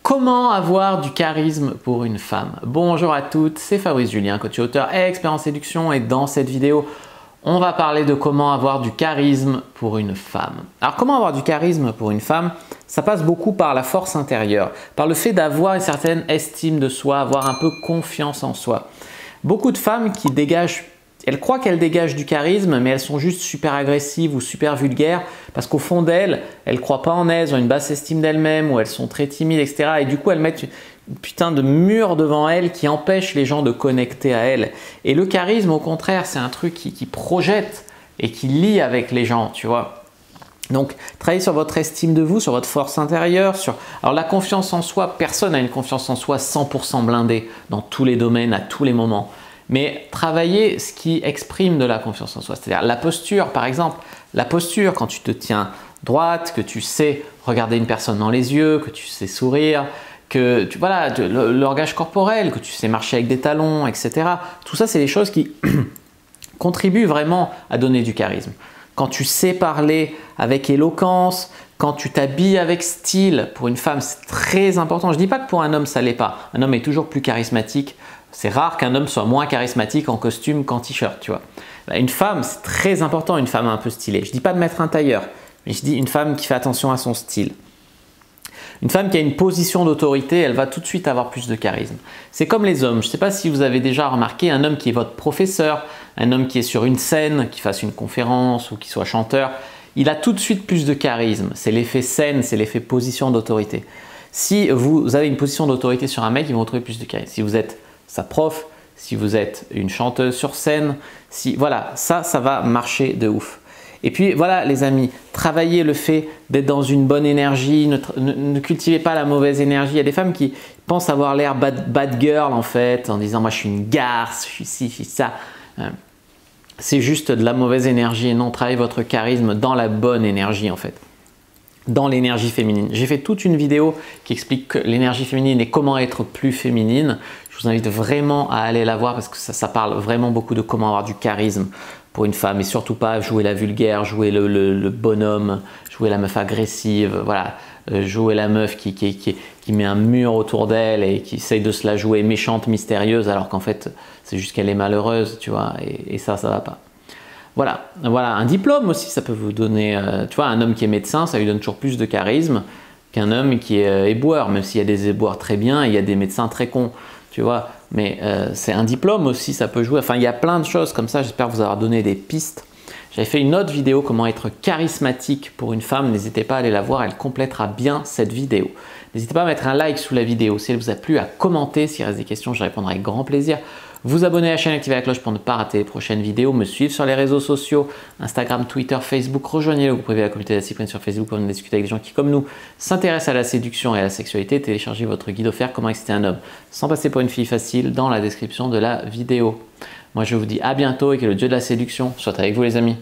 Comment avoir du charisme pour une femme? Bonjour à toutes, c'est Fabrice Julien, coach et auteur et expert en séduction, et dans cette vidéo, on va parler de comment avoir du charisme pour une femme. Alors comment avoir du charisme pour une femme? Ça passe beaucoup par la force intérieure, par le fait d'avoir une certaine estime de soi, avoir un peu confiance en soi. Beaucoup de femmes qui dégagent, elles croient qu'elles dégagent du charisme, mais elles sont juste super agressives ou super vulgaires parce qu'au fond d'elles, elles ne croient pas en elles, elles ont une basse estime d'elles-mêmes ou elles sont très timides, etc. Et du coup, elles mettent une putain de mur devant elles qui empêche les gens de connecter à elles. Et le charisme, au contraire, c'est un truc qui projette et qui lie avec les gens, tu vois. Donc, travaillez sur votre estime de vous, sur votre force intérieure. Alors, la confiance en soi, personne n'a une confiance en soi 100% blindée dans tous les domaines, à tous les moments. Mais travaillez ce qui exprime de la confiance en soi, c'est-à-dire la posture par exemple. La posture, quand tu te tiens droite, que tu sais regarder une personne dans les yeux, que tu sais sourire, que voilà, le langage corporel, que tu sais marcher avec des talons, etc. Tout ça, c'est des choses qui contribuent vraiment à donner du charisme. Quand tu sais parler avec éloquence, quand tu t'habilles avec style, pour une femme, c'est très important. Je ne dis pas que pour un homme, ça ne l'est pas. Un homme est toujours plus charismatique. C'est rare qu'un homme soit moins charismatique en costume qu'en t-shirt, tu vois. Une femme, c'est très important, une femme un peu stylée. Je ne dis pas de mettre un tailleur, mais je dis une femme qui fait attention à son style. Une femme qui a une position d'autorité, elle va tout de suite avoir plus de charisme. C'est comme les hommes. Je ne sais pas si vous avez déjà remarqué un homme qui est votre professeur, un homme qui est sur une scène, qui fasse une conférence ou qui soit chanteur, il a tout de suite plus de charisme. C'est l'effet scène, c'est l'effet position d'autorité. Si vous avez une position d'autorité sur un mec, il va vous trouver plus de charisme. Si vous êtes sa prof, si vous êtes une chanteuse sur scène, voilà, ça va marcher de ouf. Et puis voilà les amis, travaillez le fait d'être dans une bonne énergie, ne cultivez pas la mauvaise énergie. Il y a des femmes qui pensent avoir l'air bad girl en fait, en disant moi je suis une garce, je suis ci, je suis ça. C'est juste de la mauvaise énergie et non, travaillez votre charisme dans la bonne énergie en fait. Dans l'énergie féminine. J'ai fait toute une vidéo qui explique l'énergie féminine et comment être plus féminine. Je vous invite vraiment à aller la voir parce que ça parle vraiment beaucoup de comment avoir du charisme pour une femme et surtout pas jouer la vulgaire, jouer le bonhomme, jouer la meuf agressive, voilà, jouer la meuf qui met un mur autour d'elle et qui essaye de se la jouer méchante, mystérieuse alors qu'en fait c'est juste qu'elle est malheureuse, tu vois, et ça va pas. Voilà, un diplôme aussi, ça peut vous donner, tu vois, un homme qui est médecin, ça lui donne toujours plus de charisme qu'un homme qui est éboueur, même s'il y a des éboueurs très bien, il y a des médecins très cons, tu vois, mais c'est un diplôme aussi, ça peut jouer, enfin il y a plein de choses comme ça, j'espère vous avoir donné des pistes. J'avais fait une autre vidéo, comment être charismatique pour une femme, n'hésitez pas à aller la voir, elle complétera bien cette vidéo. N'hésitez pas à mettre un like sous la vidéo, si elle vous a plu, à commenter, s'il reste des questions, je répondrai avec grand plaisir. Vous abonner à la chaîne, activer la cloche pour ne pas rater les prochaines vidéos, me suivre sur les réseaux sociaux, Instagram, Twitter, Facebook, rejoignez-le, vous pouvez la communauté de la Cyprine sur Facebook pour nous discuter avec des gens qui, comme nous, s'intéressent à la séduction et à la sexualité. Téléchargez votre guide offert Comment exciter un homme sans passer pour une fille facile dans la description de la vidéo. Moi je vous dis à bientôt et que le dieu de la séduction soit avec vous les amis.